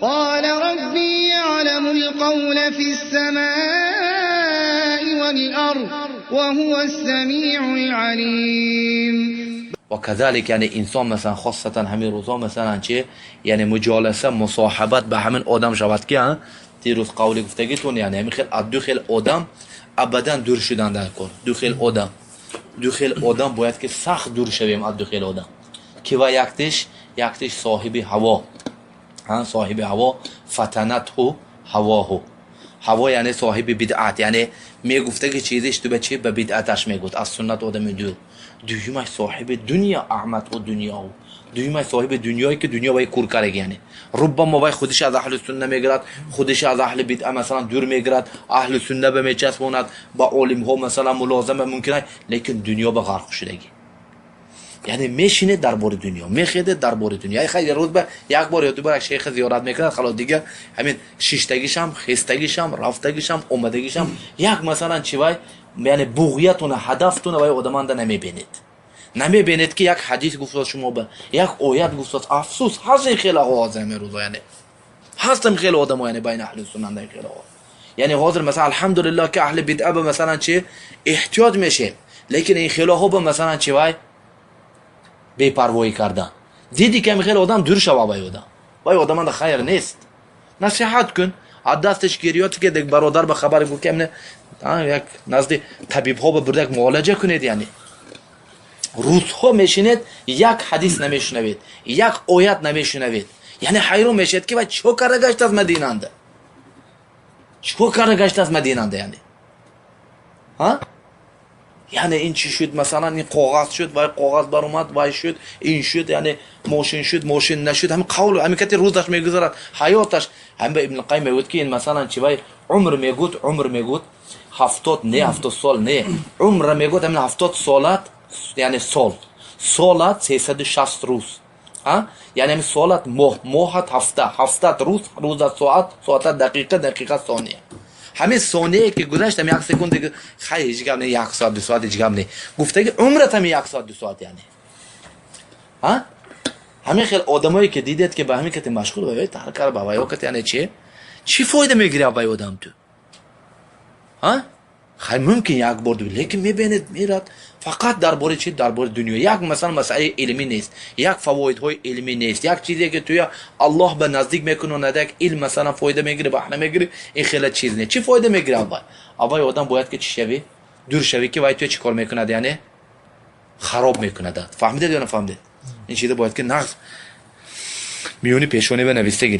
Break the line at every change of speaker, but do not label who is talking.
قال ربي يعلم القول في السماء والأرض وهو السميع العليم.
و کذالک یعنی انسان مثلا خاصتا همین روزا مثلا چه یعنی مجالسه مصاحبت به همین آدم شود که دیروز قولی گفتگیتون یعنی همین خیل از دو خیل آدم ابدا دور شدن در کار. دو خیل آدم باید که سخت دور شویم از دو خیل آدم که و یکتش صاحب هوا، صاحب هوا فتنته هواه. هوا یعنی صاحب بدعت، یعنی میگفته که چیزش تو به چی به بدعتش میگفت، از سنت آدم دور. دویمش صاحب دنیا احمد و دنیا، دویمش صاحب دنیایی که دنیا باید کور کرده. یعنی ربما باید خودش از اهل سنت میگرد، خودش از اهل بدعت مثلا دور میگرد، اهل سنت به میچسبوند، با عالم ها مثلا ملازمه ممکنه، لیکن دنیا به غرق شدگی. یعنی میشینه درباره دنیا، میخیده درباره دنیا. خیلی روز به یک بار یا دو بار شیخ زیارت میکنه، خلاص دیگه همین شیشتگیش هم، خستگیش هم، رفتگیش هم، اومدگیش هم یک مثلا چیوای یعنی بغیتون هدفتون وای آدمان نمیبینید که یک حدیث گفت شما به یک آیت گفت. افسوس هست این خیلی حاضر روزا، یعنی هستم خیلی آدم یعنی بین اهل سنت خیلی یعنی حاضر مثلا الحمدلله که اهل بدعه مثلا چه احتیاط میشه، لیکن این خیلی ها مثلا چی وای بی پروایی کردن. دیدی که خیلی آدم دور شوا وای آدم خیر نیست، نصیحت کن، از دستش گیریاتی که دیگه برادر به خبر گفت که من یک نزد طبیب ها برده یک معالجه کنید. یعنی روزها میشینید یک حدیث نمیشنوید، یک آیت نمیشنوید، یعنی حیران میشید که چه کار گشت از مدینه انده، چه کار گشت از مدینه انده. یعنی یعنی این چی شد مثلا، این کاغذ شد و کاغذ بر اومد و شد این شد، یعنی ماشین شد ماشین نشد، همین قول همین که روزش میگذرد حیاتش. هم به ابن القیم میگوید که این مثلا چی وای عمر میگوید 70 نه 70 سال نه، عمر میگوید همین 70 سالت یعنی سالت 360 روز، یعنی همین سالت ماهت هفته روز ساعت دقیقه ثانیه. همین ثانیه که گذشت هم یک سکند که خیلی جگم نه، یک ساعت دو ساعت جگم نه، گفته که عمرت هم یک ساعت دو ساعت. یعنی همین خیلی آدمایی که دیدید که به همین کتی مشغول باید تحرکر به وای وقت، یعنی چی فایده میگیری وای آدم تو؟ خیلی ممکن یک بار دو، لیکن میبینید میرد فقط درباره چی؟ درباره دنیا. یک مثلا مسئله علمی نیست، یک فواید های علمی نیست، یک چیزی که توی الله به نزدیک میکنه ندک علم مثلا فایده میگیره بهره میگیره، این خیلی چیز نیست. چی فایده میگیره وای آدم باید که چی شوی دور شوی که وای تو چی کار میکنه، یعنی خراب میکنه. فهمیدید یا نفهمیدید؟ این چیزا باید که نقص میونی پیشونی به نویسته گیریم.